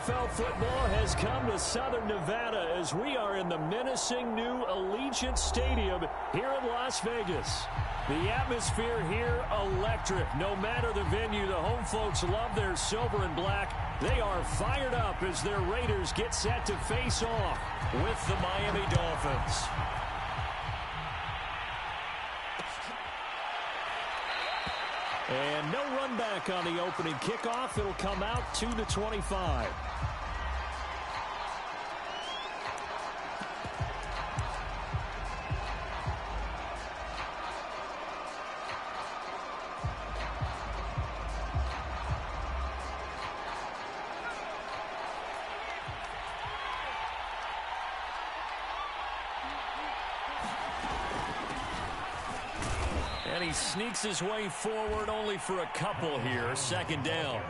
NFL football has come to Southern Nevada as we are in the menacing new Allegiant Stadium here in Las Vegas. The atmosphere here electric. No matter the venue, the home folks love their silver and black. They are fired up as their Raiders get set to face off with the Miami Dolphins. And no run back on the opening kickoff. It'll come out to the 25. And he sneaks his way forward only for a couple here. Second down.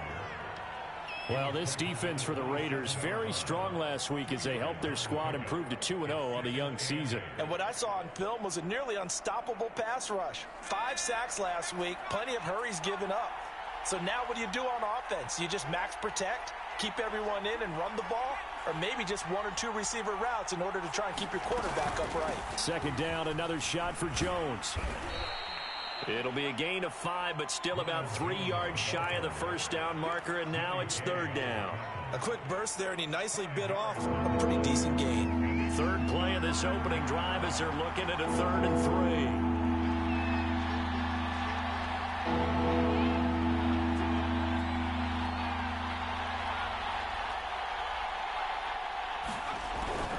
Well, this defense for the Raiders, very strong last week as they helped their squad improve to 2-0 on the young season. And what I saw on film was a nearly unstoppable pass rush. 5 sacks last week, plenty of hurries given up. So now what do you do on offense? You just max protect, keep everyone in and run the ball? Or maybe just 1 or 2 receiver routes in order to try and keep your quarterback upright. Second down, another shot for Jones. It'll be a gain of 5, but still about 3 yards shy of the first down marker, and now it's third down. A quick burst there, and he nicely bit off a pretty decent gain. Third play of this opening drive as they're looking at a 3rd and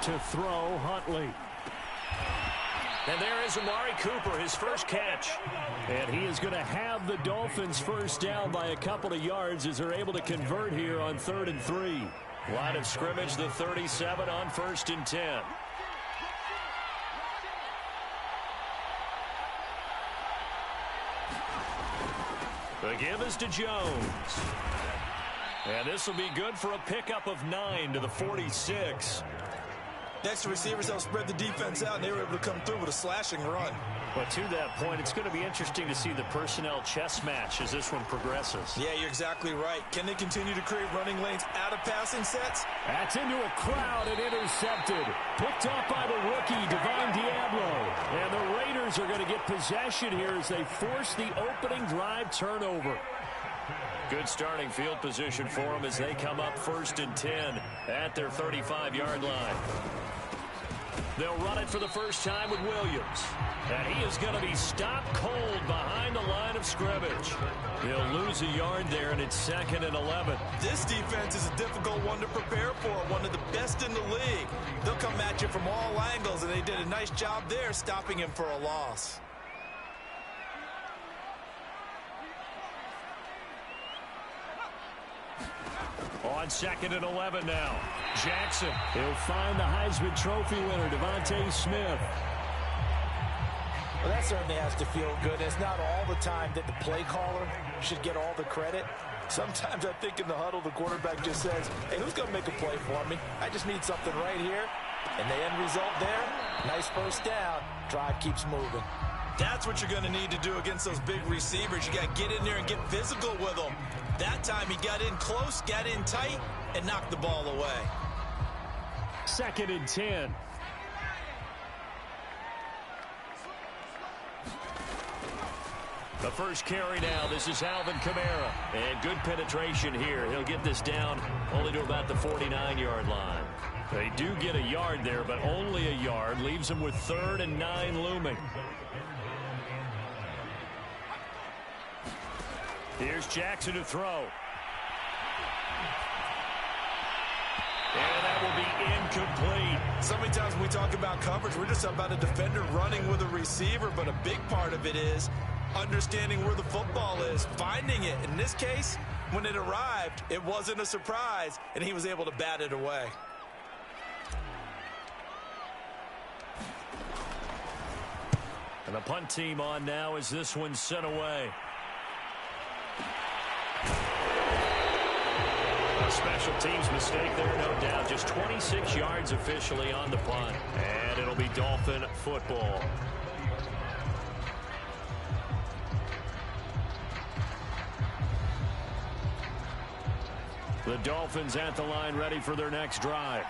3. To throw, Huntley. And there is Amari Cooper, his first catch. And he is going to have the Dolphins first down by a couple of yards as they're able to convert here on 3rd and 3. Line of scrimmage, the 37 on 1st and 10. The give is to Jones. And this will be good for a pickup of 9 to the 46. Next, receivers help spread the defense out, and they were able to come through with a slashing run. But to that point, it's going to be interesting to see the personnel chess match as this one progresses. Yeah, you're exactly right. Can they continue to create running lanes out of passing sets? That's into a crowd and intercepted. Picked up by the rookie, Divine Diablo. And the Raiders are going to get possession here as they force the opening drive turnover. Good starting field position for them as they come up 1st and 10 at their 35-yard line. They'll run it for the first time with Williams. And he is going to be stopped cold behind the line of scrimmage. He'll lose a yard there, and it's 2nd and 11. This defense is a difficult one to prepare for, one of the best in the league. They'll come at you from all angles, and they did a nice job there stopping him for a loss. On 2nd and 11 now. Jackson. He'll find the Heisman Trophy winner, Devontae Smith. Well, that certainly has to feel good. It's not all the time that the play caller should get all the credit. Sometimes I think in the huddle, the quarterback just says, hey, who's going to make a play for me? I just need something right here. And the end result there, nice first down. Drive keeps moving. That's what you're going to need to do against those big receivers. You got to get in there and get physical with them. That time he got in close, got in tight, and knocked the ball away. 2nd and 10. The first carry now. This is Alvin Kamara. And good penetration here. He'll get this down only to about the 49-yard line. They do get a yard there, but only a yard. Leaves them with 3rd and 9 looming. Here's Jackson to throw. And that will be incomplete. So many times when we talk about coverage, we're just about a defender running with a receiver, but a big part of it is understanding where the football is, finding it. In this case, when it arrived, it wasn't a surprise, and he was able to bat it away. And the punt team on now as this one's sent away. A special teams mistake there, no doubt. Just 26 yards officially on the punt. And it'll be Dolphin football. The Dolphins at the line ready for their next drive.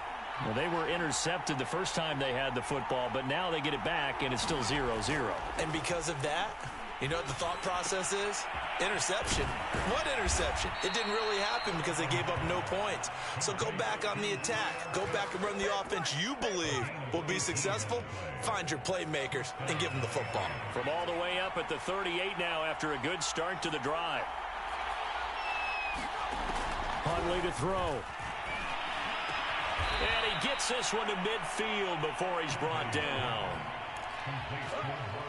Well, they were intercepted the first time they had the football, but now they get it back, and it's still 0-0. And because of that, you know what the thought process is? Interception. What interception? It didn't really happen because they gave up no points. So go back on the attack. Go back and run the offense you believe will be successful. Find your playmakers and give them the football. From all the way up at the 38 now after a good start to the drive. Huntley to throw. And he gets this one to midfield before he's brought down.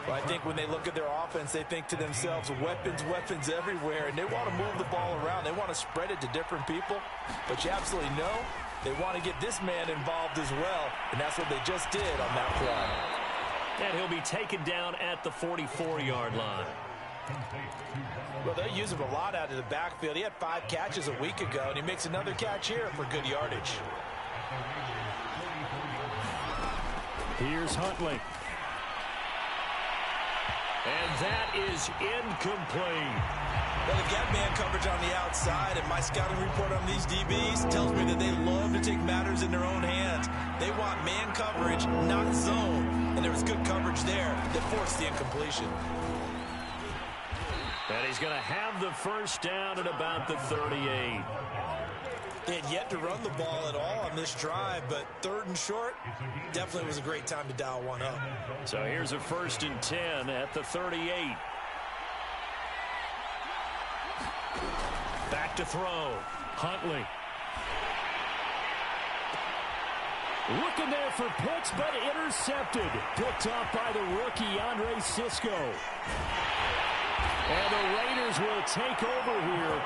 Well, I think when they look at their offense, they think to themselves, weapons, weapons everywhere, and they want to move the ball around. They want to spread it to different people, but you absolutely know they want to get this man involved as well, and that's what they just did on that play. And he'll be taken down at the 44-yard line. Well, they use him a lot out of the backfield. He had 5 catches a week ago, and he makes another catch here for good yardage. Here's Huntley. And that is incomplete. Well, they got man coverage on the outside, and my scouting report on these DBs tells me that they love to take matters in their own hands. They want man coverage, not zone. And there was good coverage there that forced the incompletion. And he's going to have the first down at about the 38. They had yet to run the ball at all on this drive, but 3rd and short definitely was a great time to dial one up. So here's a 1st and 10 at the 38. Back to throw. Huntley. Looking there for Pitts, but intercepted. Picked off by the rookie, Andre Sisco. And the Raiders will take over here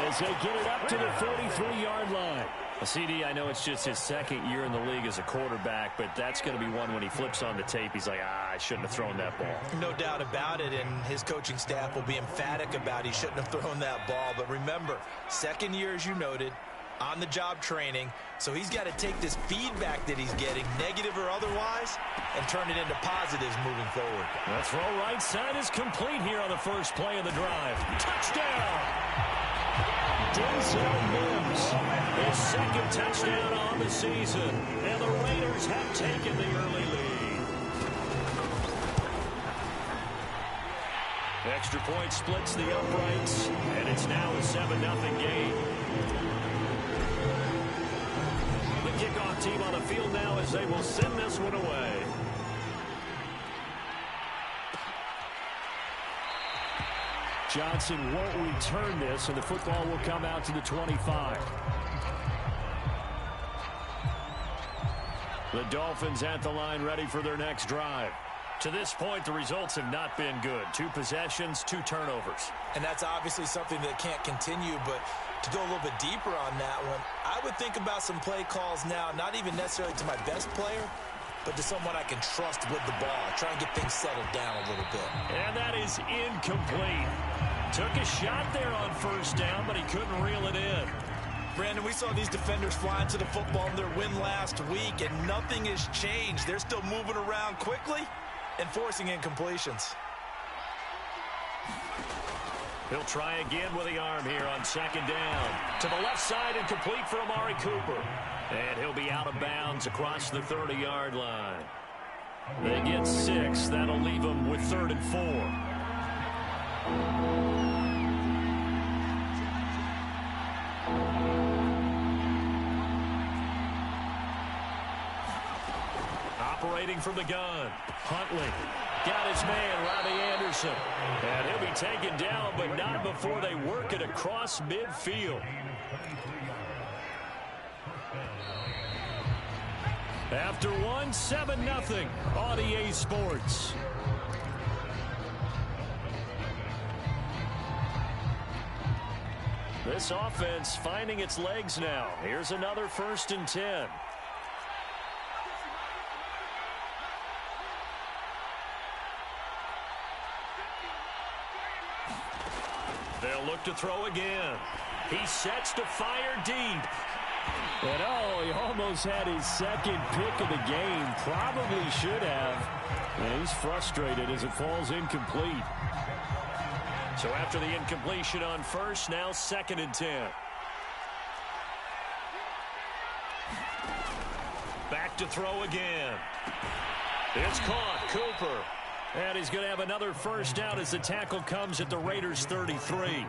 as they get it up to the 43-yard line. CD, I know it's just his 2nd year in the league as a quarterback, but that's going to be one when he flips on the tape. He's like, I shouldn't have thrown that ball. No doubt about it, and his coaching staff will be emphatic about he shouldn't have thrown that ball. But remember, 2nd year, as you noted, on-the-job training, so he's got to take this feedback that he's getting, negative or otherwise, and turn it into positives moving forward. The throw right side is complete here on the first play of the drive. Touchdown! Denzel Mims, his 2nd touchdown on the season, and the Raiders have taken the early lead. Extra point splits the uprights, and it's now a 7-0 game. Kickoff team on the field now as they will send this one away. Johnson won't return this, and the football will come out to the 25. The Dolphins at the line ready for their next drive. To this point, the results have not been good. 2 possessions, 2 turnovers. And that's obviously something that can't continue, but to go a little bit deeper on that one, I would think about some play calls now, not even necessarily to my best player, but to someone I can trust with the ball. Try and get things settled down a little bit. And that is incomplete. Took a shot there on 1st down, but he couldn't reel it in. Brandon, we saw these defenders flying to the football in their win last week, and nothing has changed. They're still moving around quickly and forcing incompletions. He'll try again with the arm here on 2nd down. To the left side and complete for Amari Cooper. And he'll be out of bounds across the 30-yard line. They get 6. That'll leave them with 3rd and 4. Operating from the gun. Huntley. Got his man, Robbie Anderson. And he'll be taken down, but not before they work it across midfield. After one, 7-0 on EA Sports. This offense finding its legs now. Here's another 1st and 10. They'll look to throw again. He sets to fire deep. And oh, he almost had his 2nd pick of the game. Probably should have. And he's frustrated as it falls incomplete. So after the incompletion on 1st, now 2nd and 10. to throw again. It's caught. Cooper. And he's going to have another first down as the tackle comes at the Raiders' 33.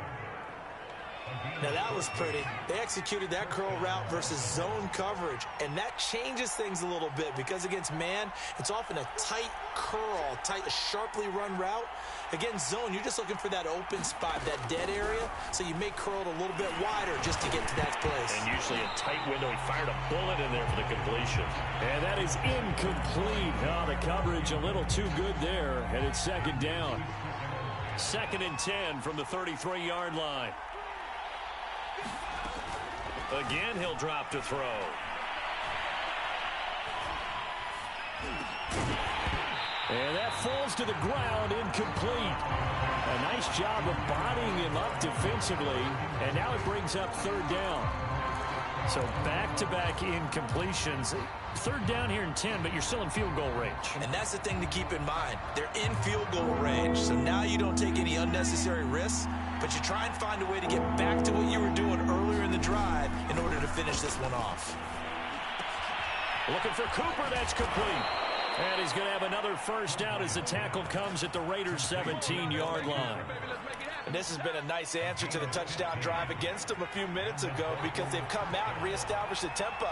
Now that was pretty. They executed that curl route versus zone coverage, and that changes things a little bit because against man, it's often a tight curl, sharply run route. Against zone, you're just looking for that open spot, that dead area, so you may curl it a little bit wider just to get to that place. And usually a tight window. He fired a bullet in there for the completion. And that is incomplete. Oh, the coverage a little too good there, and it's second down. 2nd and 10 from the 33-yard line. Again, he'll drop to throw. And that falls to the ground, incomplete. A nice job of bodying him up defensively, and now it brings up 3rd down. So back-to-back incompletions. 3rd down here in 10, but you're still in field goal range. And that's the thing to keep in mind. They're in field goal range, so now you don't take any unnecessary risks, but you try and find a way to get back to what you were doing earlier in the drive in order to finish this one off. Looking for Cooper, that's complete. And he's going to have another first down as the tackle comes at the Raiders' 17-yard line. And this has been a nice answer to the touchdown drive against them a few minutes ago because they've come out and reestablished the tempo.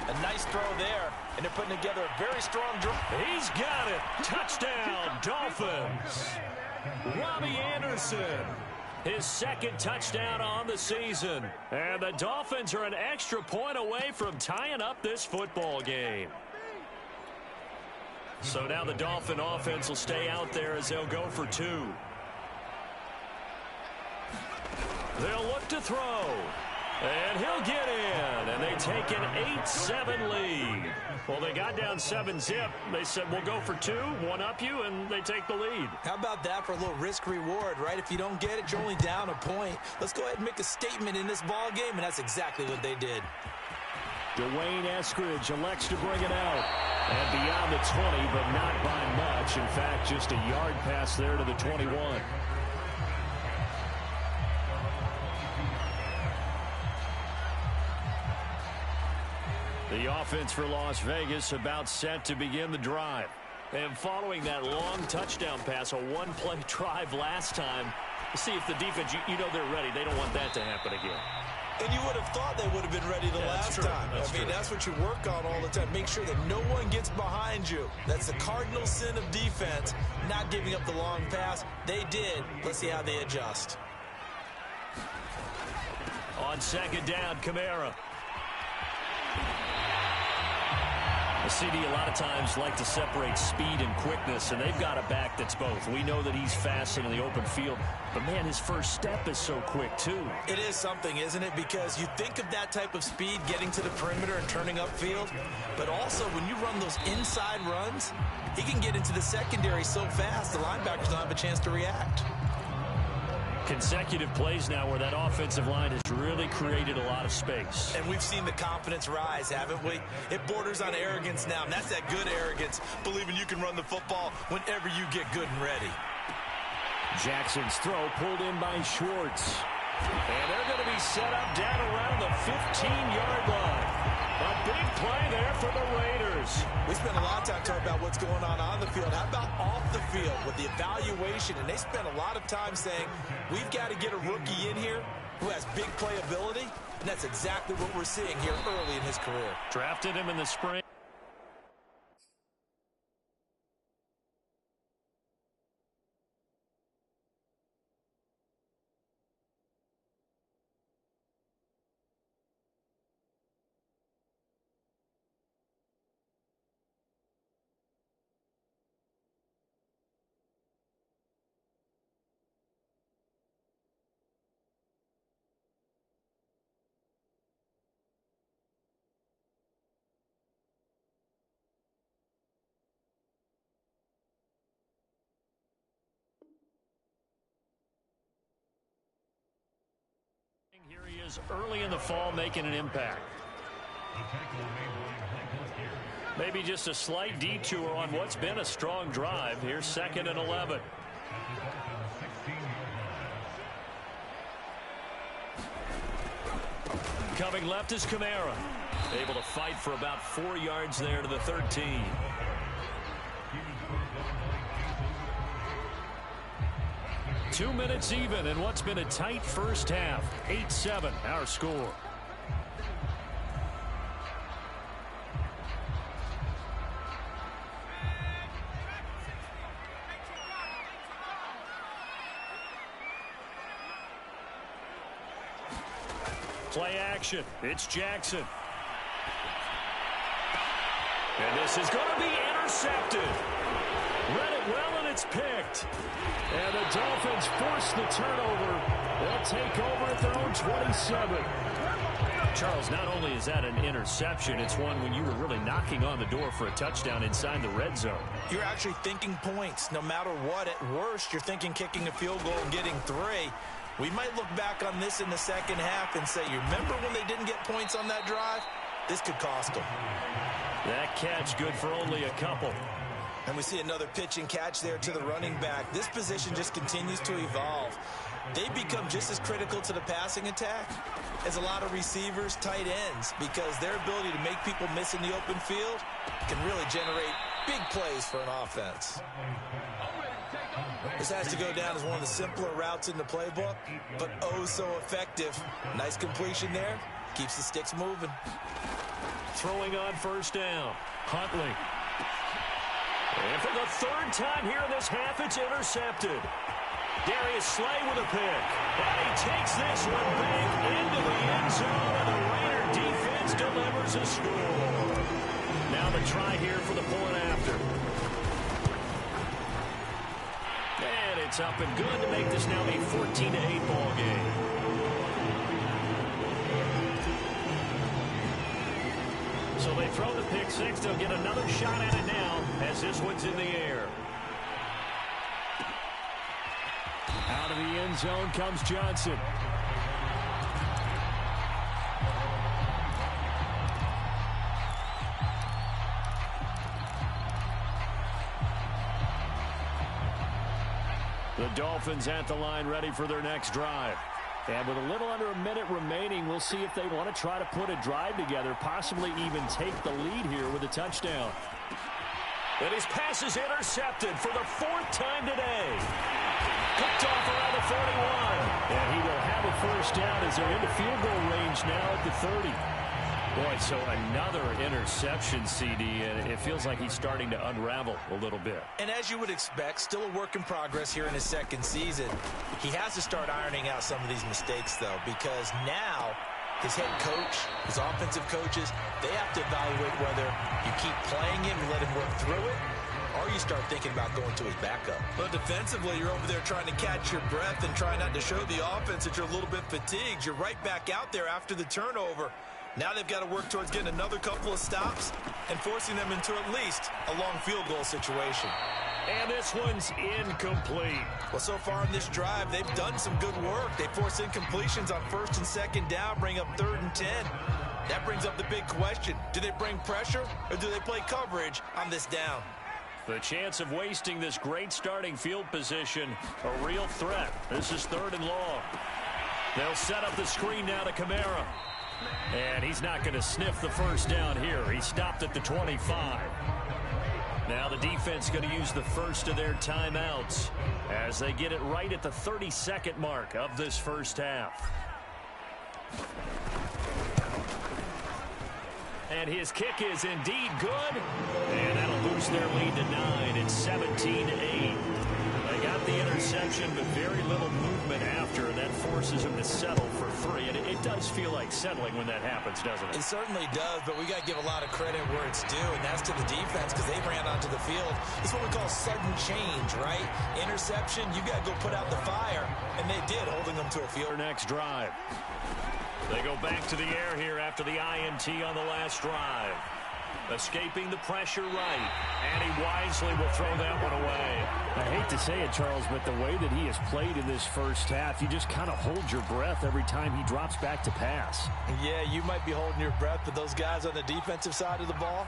A nice throw there, and they're putting together a very strong drive. He's got it. Touchdown, Dolphins. Robbie Anderson. His 2nd touchdown on the season. And the Dolphins are an extra point away from tying up this football game. So now the Dolphin offense will stay out there as they'll go for 2. They'll look to throw. And he'll get in. And they take an 8-7 lead. Well, they got down 7-zip. They said, we'll go for 2, one up you, and they take the lead. How about that for a little risk-reward, right? If you don't get it, you're only down a point. Let's go ahead and make a statement in this ball game, and that's exactly what they did. Dwayne Eskridge elects to bring it out. And beyond the 20, but not by much. In fact, just a yard pass there to the 21. The offense for Las Vegas about set to begin the drive. And following that long touchdown pass, a one-play drive last time, see if the defense, you know they're ready. They don't want that to happen again. And you would have thought they would have been ready the last time. That's what you work on all the time. Make sure that no one gets behind you. That's the cardinal sin of defense, not giving up the long pass. They did. Let's see how they adjust. On 2nd down, Kamara. The CD a lot of times like to separate speed and quickness, and they've got a back that's both. We know that he's fast in the open field, but, man, his first step is so quick, too. It is something, isn't it? Because you think of that type of speed getting to the perimeter and turning upfield, but also when you run those inside runs, he can get into the secondary so fast the linebackers don't have a chance to react. Consecutive plays now where that offensive line has really created a lot of space. And we've seen the confidence rise, haven't we? It borders on arrogance now, and that's that good arrogance, believing you can run the football whenever you get good and ready. Jackson's throw pulled in by Schwartz. And they're going to be set up down around the 15-yard line. A big play there for the Raiders. We spent a lot of time talking about what's going on the field. How about off the field with the evaluation? And they spent a lot of time saying, we've got to get a rookie in here who has big playability. And that's exactly what we're seeing here early in his career. Drafted him in the spring. Here he is early in the fall making an impact. Maybe just a slight detour on what's been a strong drive. Here's 2nd and 11. Coming left is Kamara. Able to fight for about 4 yards there to the 13. Two minutes even in what's been a tight first half. 8-7 our score. Play action. It's Jackson. And this is going to be intercepted. Read it well, and it's picked. And the Dolphins force the turnover. They'll take over at their own 27. Charles, not only is that an interception, it's one when you were really knocking on the door for a touchdown inside the red zone. You're actually thinking points. No matter what, at worst, you're thinking kicking a field goal and getting 3. We might look back on this in the second half and say, you remember when they didn't get points on that drive? This could cost them. That catch good for only a couple. And we see another pitch and catch there to the running back. This position just continues to evolve. They become just as critical to the passing attack as a lot of receivers, tight ends, because their ability to make people miss in the open field can really generate big plays for an offense. This has to go down as one of the simpler routes in the playbook, but oh so effective. Nice completion there. Keeps the sticks moving. Throwing on first down. Huntley. And for the third time here in this half, it's intercepted. Darius Slay with a pick. And he takes this one back into the end zone, and the Raider defense delivers a score. Now the try here for the point after. And it's up and good to make this now a 14-8 ball game. So they throw the pick six. They'll get another shot at it now as this one's in the air. Out of the end zone comes Johnson. The Dolphins at the line ready for their next drive. And with a little under a minute remaining, we'll see if they want to try to put a drive together, possibly even take the lead here with a touchdown. And his pass is intercepted for the 4th time today. Picked off around the 41. And he will have a first down as they're into field goal range now at the 30. Boy, so another interception, CD, and it feels like he's starting to unravel a little bit. And as you would expect, still a work in progress here in his second season. He has to start ironing out some of these mistakes, though, because now his head coach, his offensive coaches, they have to evaluate whether you keep playing him and let him work through it, or you start thinking about going to his backup. But defensively, you're over there trying to catch your breath and try not to show the offense that you're a little bit fatigued. You're right back out there after the turnover. Now they've got to work towards getting another couple of stops and forcing them into at least a long field goal situation. And this one's incomplete. Well, so far in this drive, they've done some good work. They force incompletions on 1st and 2nd down, bring up 3rd and 10. That brings up the big question. Do they bring pressure or do they play coverage on this down? The chance of wasting this great starting field position, a real threat. This is 3rd and long. They'll set up the screen now to Kamara. And he's not going to sniff the first down here. He stopped at the 25. Now the defense going to use the first of their timeouts as they get it right at the 32nd mark of this first half. And his kick is indeed good. And that'll boost their lead to 9. It's 17-8. They got the interception, but very little movement after, and that forces them to settle for 3. And it does feel like settling when that happens, doesn't it? It certainly does, but we got to give a lot of credit where it's due, and that's to the defense because they ran onto the field. It's what we call sudden change, right? Interception, you got to go put out the fire, and they did, holding them to a field. Their next drive. They go back to the air here after the INT on the last drive. Escaping the pressure right, and he wisely will throw that one away. I hate to say it, Charles, but the way that he has played in this first half, you just kind of hold your breath every time he drops back to pass. Yeah, you might be holding your breath, but those guys on the defensive side of the ball,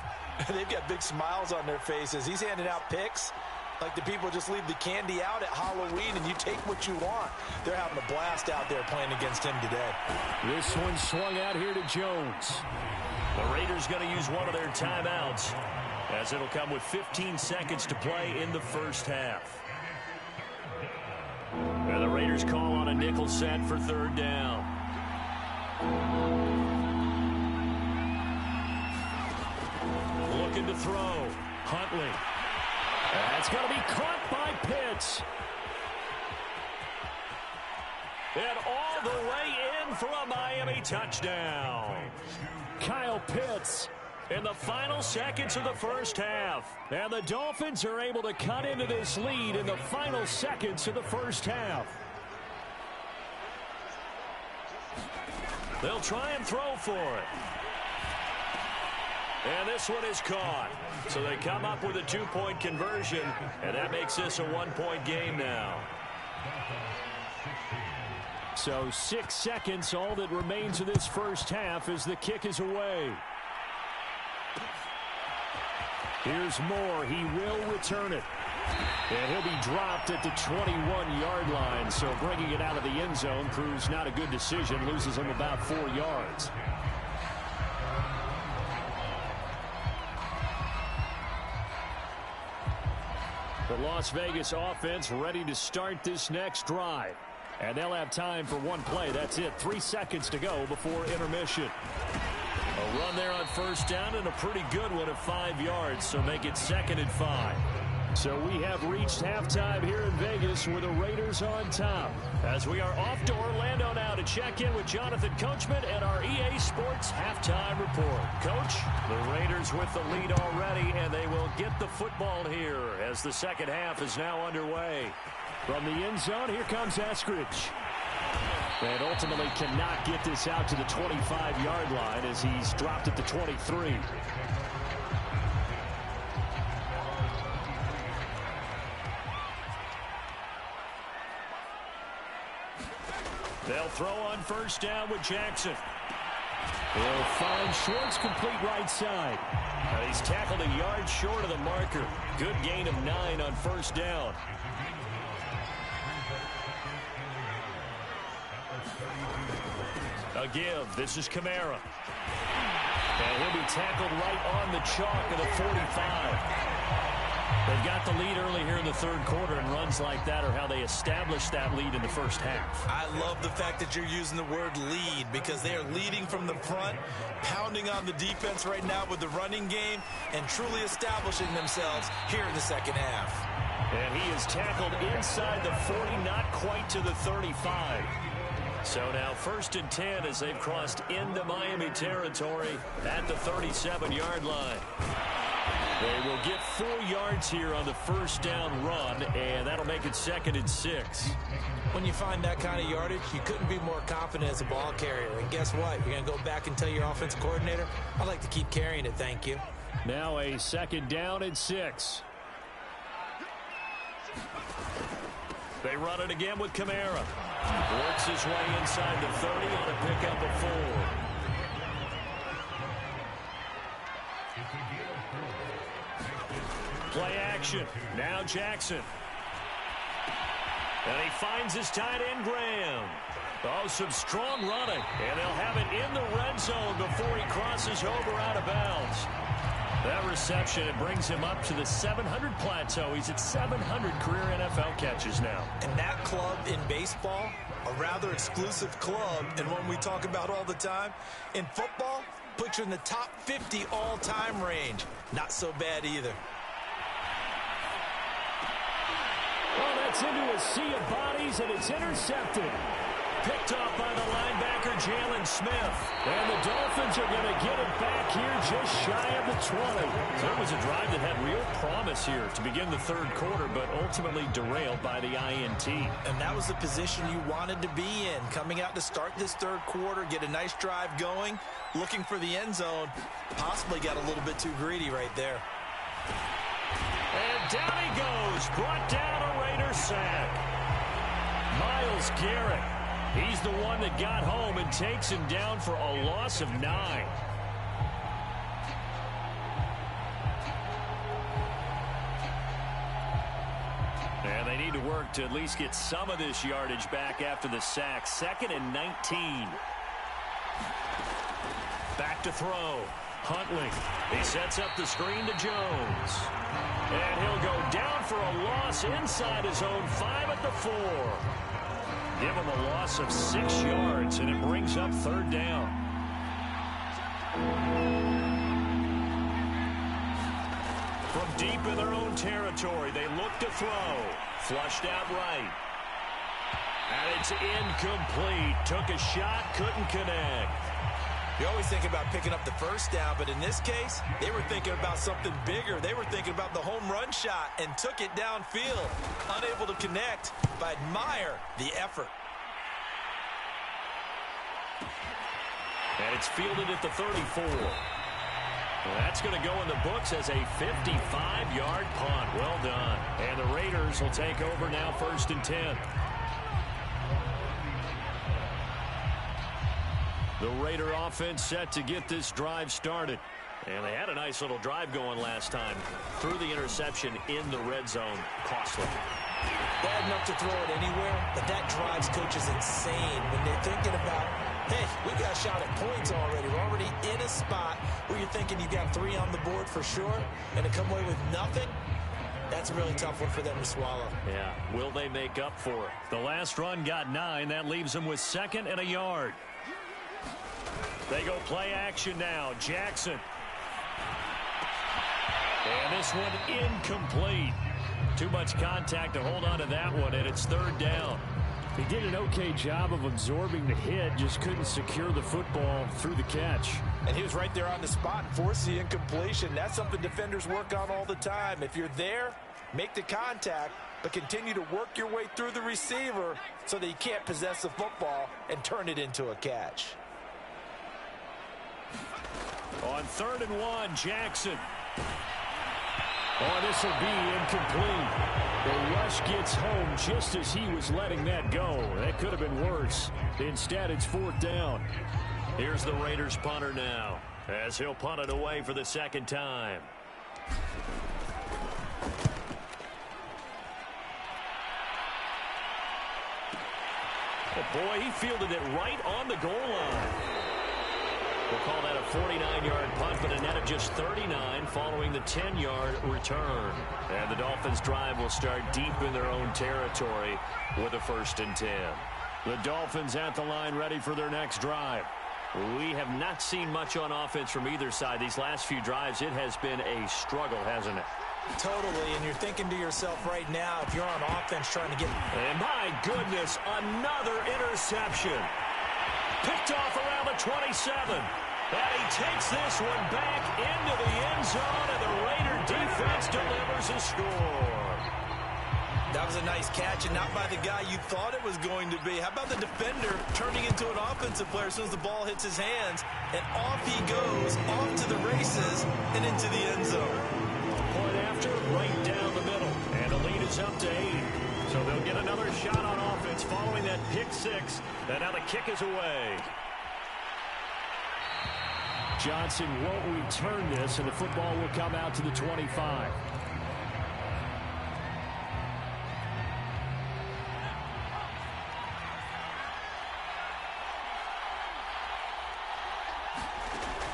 they've got big smiles on their faces. He's handing out picks like the people just leave the candy out at Halloween and you take what you want. They're having a blast out there playing against him today. This one swung out here to Jones. The Raiders going to use one of their timeouts, as it'll come with 15 seconds to play in the first half. And the Raiders call on a nickel set for third down. Looking to throw. Huntley. That's going to be caught by Pitts. And all the way in for a Miami touchdown. Kyle Pitts in the final seconds of the first half. And the Dolphins are able to cut into this lead in the final seconds of the first half. They'll try and throw for it. And this one is caught. So they come up with a 2-point conversion, and that makes this a 1-point game now. So 6 seconds, all that remains of this first half as the kick is away. Here's Moore. He will return it. And he'll be dropped at the 21-yard line. So bringing it out of the end zone proves not a good decision. Loses him about 4 yards. The Las Vegas offense ready to start this next drive. And they'll have time for one play. That's it. 3 seconds to go before intermission. A run there on first down and a pretty good one at 5 yards. So make it 2nd and 5. So we have reached halftime here in Vegas with the Raiders on top. As we are off to Orlando now to check in with Jonathan Coachman and our EA Sports halftime report. Coach, the Raiders with the lead already, and they will get the football here as the second half is now underway. From the end zone, here comes Eskridge. And ultimately cannot get this out to the 25-yard line as he's dropped at the 23. They'll throw on first down with Jackson. He'll find Schwartz complete right side. And he's tackled a yard short of the marker. Good gain of 9 on first down. A give. This is Kamara. And he'll be tackled right on the chalk of the 45. They've got the lead early here in the third quarter, and runs like that are how they established that lead in the first half. I love the fact that you're using the word lead because they are leading from the front, pounding on the defense right now with the running game, and truly establishing themselves here in the second half. And he is tackled inside the 40, not quite to the 35. So now 1st and 10 as they've crossed into Miami territory at the 37-yard line. They will get 4 yards here on the first down run, and that'll make it 2nd and 6. When you find that kind of yardage, you couldn't be more confident as a ball carrier. And guess what? You're going to go back and tell your offensive coordinator, I'd like to keep carrying it, thank you. Now a 2nd down and 6. They run it again with Kamara. Works his way inside the 30 on a pickup of 4. Play action. Now Jackson. And he finds his tight end, Graham. Oh, some strong running. And they'll have it in the red zone before he crosses over out of bounds. That reception, it brings him up to the 700 plateau. He's at 700 career NFL catches now. And that club in baseball, a rather exclusive club, and one we talk about all the time. In football, puts you in the top 50 all-time range. Not so bad either. Well, that's into a sea of bodies, and it's intercepted. Picked off by the linebacker, Jalen Smith. And the Dolphins are going to get it back here just shy of the 20. So it was a drive that had real promise here to begin the third quarter, but ultimately derailed by the INT. And that was the position you wanted to be in. Coming out to start this third quarter, get a nice drive going, looking for the end zone. Possibly got a little bit too greedy right there. And down he goes. Brought down a Raider sack. Myles Garrett. He's the one that got home and takes him down for a loss of 9. And they need to work to at least get some of this yardage back after the sack. 2nd and 19. Back back to throw. Huntley. He sets up the screen to Jones. And he'll go down for a loss inside his own 5 at the 4. Give him a loss of 6 yards, and it brings up 3rd down. From deep in their own territory, they look to throw. Flushed out right. And it's incomplete. Took a shot, couldn't connect. You always think about picking up the first down, but in this case, they were thinking about something bigger. They were thinking about the home run shot and took it downfield. Unable to connect, but admire the effort. And it's fielded at the 34. Well, that's going to go in the books as a 55-yard punt. Well done. And the Raiders will take over now, 1st and 10. The Raider offense set to get this drive started. And they had a nice little drive going last time. Threw the interception in the red zone. Costly. Bad enough to throw it anywhere, but that drives coaches insane when they're thinking about, hey, we got a shot at points already. We're already in a spot where you're thinking you got 3 on the board for sure, and to come away with nothing, that's a really tough one for them to swallow. Yeah, will they make up for it? The last run got 9. That leaves them with 2nd and a yard. They go play action now. Jackson. And this one incomplete. Too much contact to hold on to that one, and it's 3rd down. He did an okay job of absorbing the hit, just couldn't secure the football through the catch. And he was right there on the spot and forced the incompletion. That's something defenders work on all the time. If you're there, make the contact, but continue to work your way through the receiver so that you can't possess the football and turn it into a catch. On 3rd and 1, Jackson. Oh, this will be incomplete. The rush gets home just as he was letting that go. That could have been worse. Instead, it's 4th down. Here's the Raiders punter now, as he'll punt it away for the 2nd time. Oh, boy, he fielded it right on the goal line. We'll call that a 49-yard punt, but a net of just 39 following the 10-yard return. And the Dolphins' drive will start deep in their own territory with a 1st and 10. The Dolphins at the line ready for their next drive. We have not seen much on offense from either side. These last few drives, it has been a struggle, hasn't it? Totally, and you're thinking to yourself right now, if you're on offense trying to get... And my goodness, another interception. Picked off around the 27. And he takes this one back into the end zone, and the Raider defense delivers a score. That was a nice catch, and not by the guy you thought it was going to be. How about the defender turning into an offensive player as soon as the ball hits his hands, and off he goes, off to the races, and into the end zone. Point after, right down the middle, and the lead is up to 8. So they'll get another shot on offense following that pick 6, and now the kick is away. Johnson won't return this, and the football will come out to the 25.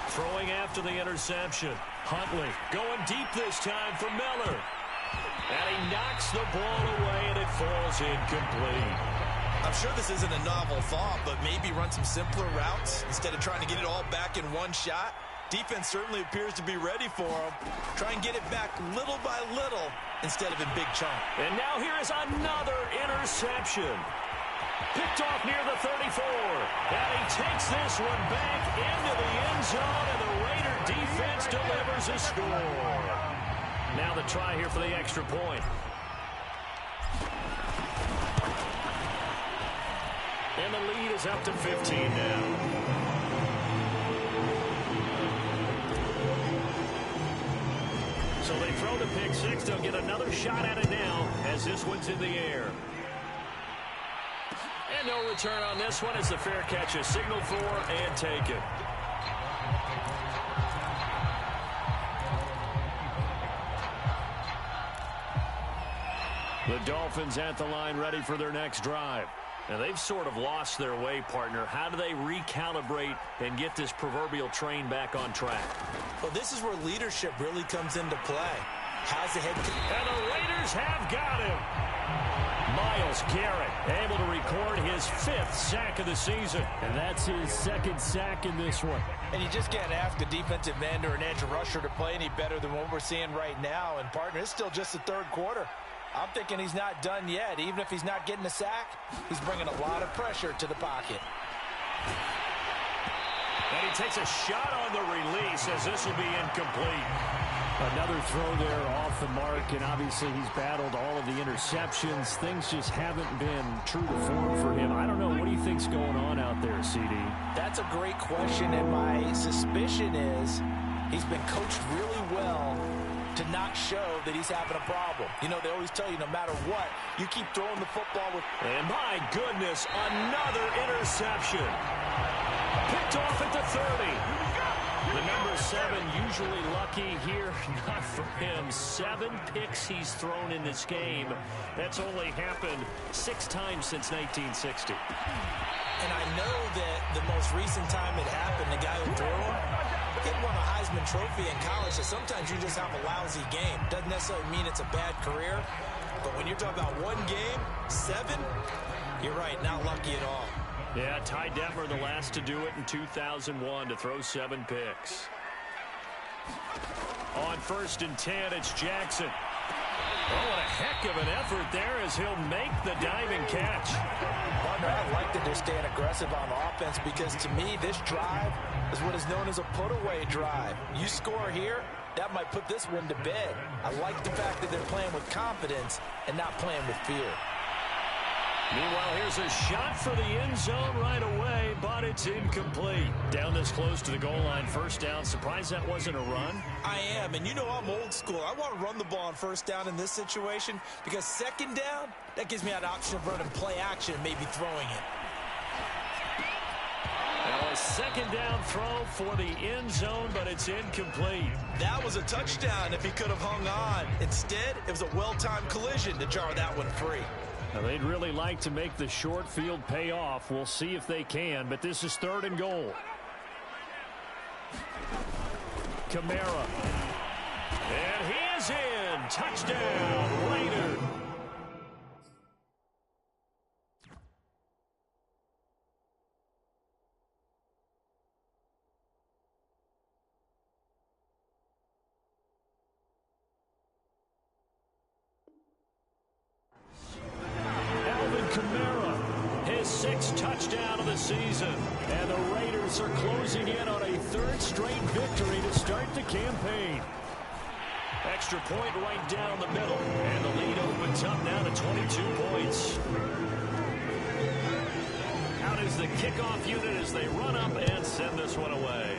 Throwing after the interception. Huntley going deep this time for Miller. And he knocks the ball away, and it falls incomplete. I'm sure this isn't a novel thought, but maybe run some simpler routes instead of trying to get it all back in one shot. Defense certainly appears to be ready for him. Try and get it back little by little instead of in big chunk. And now here is another interception. Picked off near the 34. And he takes this one back into the end zone, and the Raider defense delivers a score. Now the try here for the extra point. And the lead is up to 15 now. So they throw the pick 6. They'll get another shot at it now as this one's in the air. And no return on this one as the fair catch is signaled for and taken. The Dolphins at the line ready for their next drive. Now, they've sort of lost their way, partner. How do they recalibrate and get this proverbial train back on track? Well, this is where leadership really comes into play. How's the head? And the Raiders have got him. Myles Garrett able to record his 5th sack of the season. And that's his 2nd sack in this one. And you just can't ask a defensive end or an edge rusher to play any better than what we're seeing right now. And, partner, it's still just the 3rd quarter. I'm thinking he's not done yet. Even if he's not getting a sack, he's bringing a lot of pressure to the pocket. And he takes a shot on the release as this will be incomplete. Another throw there off the mark, and obviously he's battled all of the interceptions. Things just haven't been true to form for him. I don't know. What do you think's going on out there, CD? That's a great question, and my suspicion is he's been coached really well to not show that he's having a problem. You know, they always tell you no matter what, you keep throwing the football with... And my goodness, another interception. Picked off at the 30. The number 7 usually lucky here. Not for him. 7 picks he's thrown in this game. That's only happened 6 times since 1960. And I know that the most recent time it happened, the guy who threw him, he won a Heisman Trophy in college, so sometimes you just have a lousy game. Doesn't necessarily mean it's a bad career, but when you're talking about one game, 7, you're right, not lucky at all. Yeah, Ty Detmer, the last to do it in 2001, to throw 7 picks. On 1st and 10, it's Jackson. Oh, what a heck of an effort there as he'll make the diving catch. Partner, I like that they're staying aggressive on offense because to me, this drive is what is known as a put-away drive. You score here, that might put this one to bed. I like the fact that they're playing with confidence and not playing with fear. Meanwhile, here's a shot for the end zone right away, but it's incomplete. Down this close to the goal line, 1st down. Surprised that wasn't a run? I am, and you know I'm old school. I want to run the ball on 1st down in this situation because 2nd down, that gives me an option of running play action and maybe throwing it. Now a 2nd down throw for the end zone, but it's incomplete. That was a touchdown if he could have hung on. Instead, it was a well-timed collision to jar that one free. Now, they'd really like to make the short field pay off. We'll see if they can, but this is 3rd and goal. Kamara. And he is in. Touchdown, Raiders. Kamara, his 6th touchdown of the season. And the Raiders are closing in on a 3rd straight victory to start the campaign. Extra point right down the middle. And the lead opens up now to 22 points. Out is the kickoff unit as they run up and send this one away.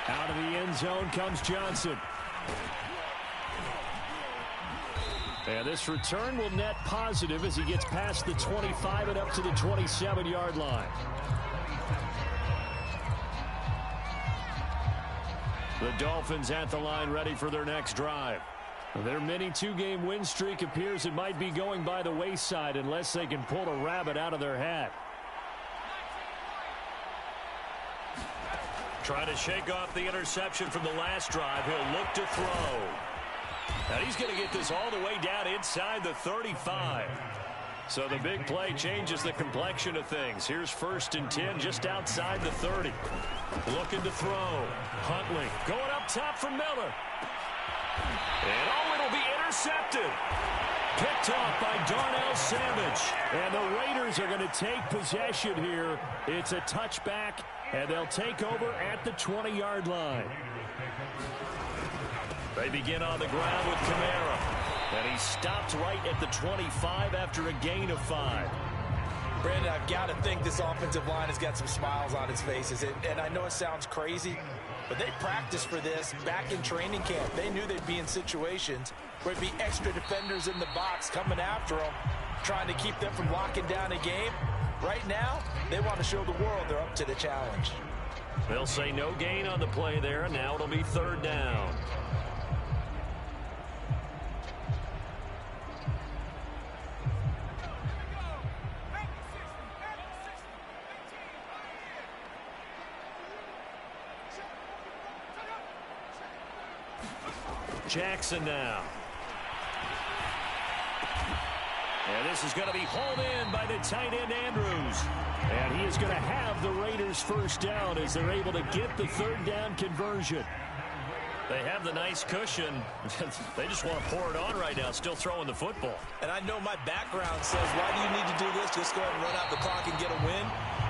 Out of the end zone comes Johnson. And this return will net positive as he gets past the 25 and up to the 27-yard line. The Dolphins at the line ready for their next drive. Their mini 2-game win streak appears it might be going by the wayside unless they can pull a rabbit out of their hat. Trying to shake off the interception from the last drive. He'll look to throw. And he's going to get this all the way down inside the 35. So the big play changes the complexion of things. Here's 1st and 10 just outside the 30. Looking to throw. Huntley going up top for Miller. And oh, it'll be intercepted. Picked off by Darnell Savage. And the Raiders are going to take possession here. It's a touchback, and they'll take over at the 20-yard line. They begin on the ground with Kamara. And he stopped right at the 25 after a gain of 5. Brandon, I've got to think this offensive line has got some smiles on its faces. And I know it sounds crazy, but they practiced for this back in training camp. They knew they'd be in situations where it'd be extra defenders in the box coming after them, trying to keep them from locking down a game. Right now, they want to show the world they're up to the challenge. They'll say no gain on the play there, and now it'll be 3rd down. Jackson now. And this is going to be hauled in by the tight end Andrews. And he is going to have the Raiders first down as they're able to get the third down conversion. They have the nice cushion. They just want to pour it on right now, still throwing the football. And I know my background says, why do you need to do this? Just go ahead and run out the clock and get a win.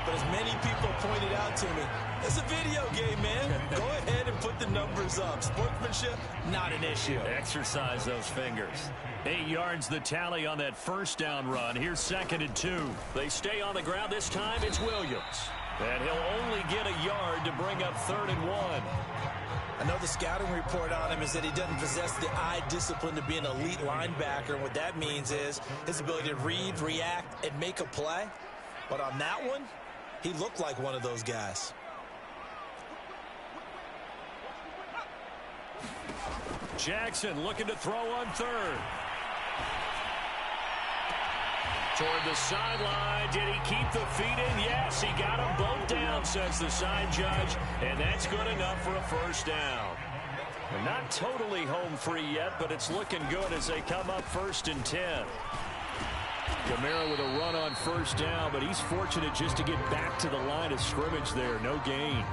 But as many people pointed out to me, it's a video game, man. Go ahead and put the numbers up. Sportsmanship, not an issue. Exercise those fingers. 8 yards the tally on that first down run. Here's 2nd and 2. They stay on the ground this time. It's Williams. And he'll only get a yard to bring up 3rd and 1. I know the scouting report on him is that he doesn't possess the eye discipline to be an elite linebacker. And what that means is his ability to read, react, and make a play. But on that one, he looked like one of those guys. Jackson looking to throw on 3rd. Toward the sideline. Did he keep the feet in? Yes, he got them both down, says the side judge. And that's good enough for a first down. They're not totally home free yet, but it's looking good as they come up 1st and 10. Kamara with a run on first down, but he's fortunate just to get back to the line of scrimmage there. No gain.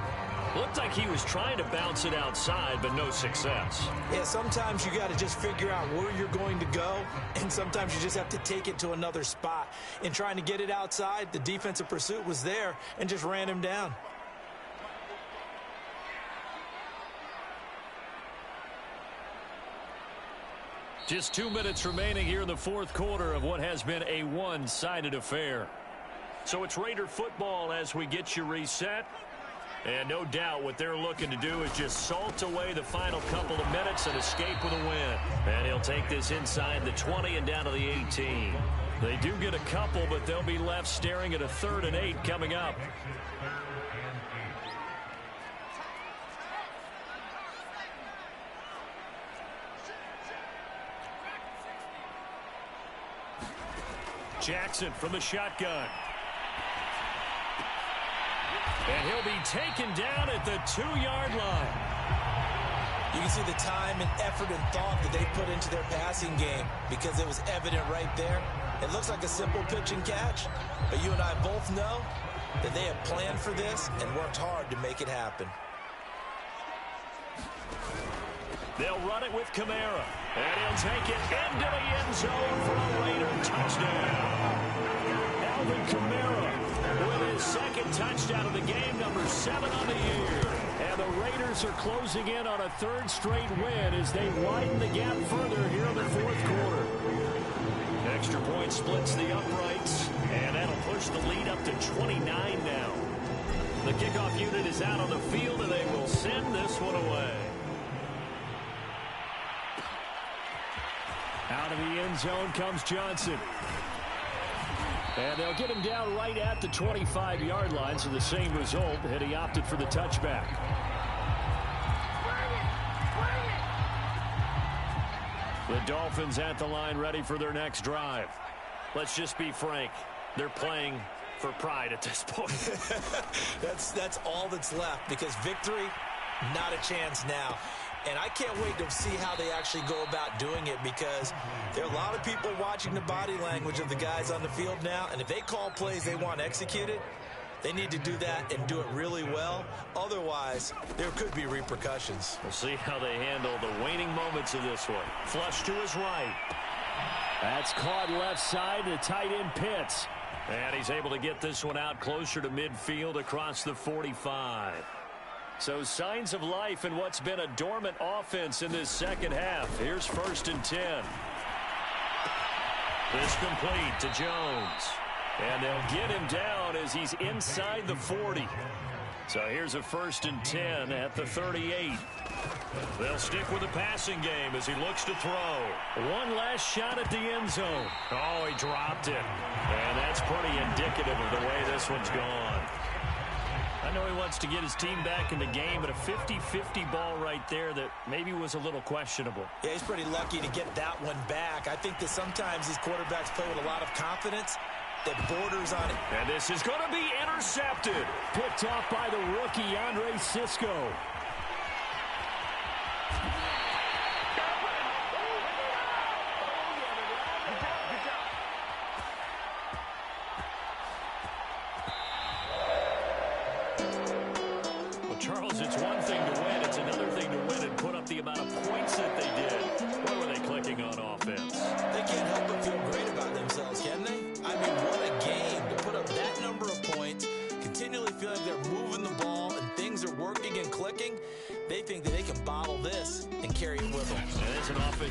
Looked like he was trying to bounce it outside, but no success. Yeah, sometimes you got to just figure out where you're going to go, and sometimes you just have to take it to another spot. In trying to get it outside, the defensive pursuit was there and just ran him down. Just 2 minutes remaining here in the 4th quarter of what has been a one-sided affair. So it's Raider football as we get you reset. And no doubt what they're looking to do is just salt away the final couple of minutes and escape with a win. And he'll take this inside the 20 and down to the 18. They do get a couple, but they'll be left staring at a 3rd and 8 coming up. Jackson from the shotgun. And he'll be taken down at the 2-yard line. You can see the time and effort and thought that they put into their passing game because it was evident right there. It looks like a simple pitch and catch, but you and I both know that they have planned for this and worked hard to make it happen. They'll run it with Kamara, and he'll take it into the end zone for a Raider touchdown. Alvin Kamara with his 2nd touchdown of the game, number 7 on the year. And the Raiders are closing in on a 3rd straight win as they widen the gap further here in the 4th quarter. Extra point splits the uprights, and that'll push the lead up to 29 now. The kickoff unit is out on the field, and they will send this one away. Out of the end zone comes Johnson. And they'll get him down right at the 25-yard line, so the same result had he opted for the touchback. The Dolphins at the line ready for their next drive. Let's just be frank. They're playing for pride at this point. That's all that's left because victory, not a chance now. And I can't wait to see how they actually go about doing it because there are a lot of people watching the body language of the guys on the field now. And if they call plays they want executed, they need to do that and do it really well. Otherwise, there could be repercussions. We'll see how they handle the waning moments of this one. Flush to his right. That's caught left side to tight end Pitts. And he's able to get this one out closer to midfield across the 45. So signs of life in what's been a dormant offense in this second half. Here's 1st and 10. This complete to Jones. And they'll get him down as he's inside the 40. So here's a 1st and 10 at the 38. They'll stick with the passing game as he looks to throw. One last shot at the end zone. Oh, he dropped it. And that's pretty indicative of the way this one's gone. I know he wants to get his team back in the game, but a 50-50 ball right there that maybe was a little questionable. Yeah, he's pretty lucky to get that one back. I think that sometimes these quarterbacks play with a lot of confidence that borders on it. And this is going to be intercepted. Picked off by the rookie, Andre Cisco.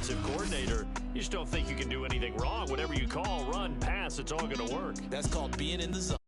offensive coordinator, you just don't think you can do anything wrong. Whatever you call, run, pass, it's all going to work. That's called being in the zone.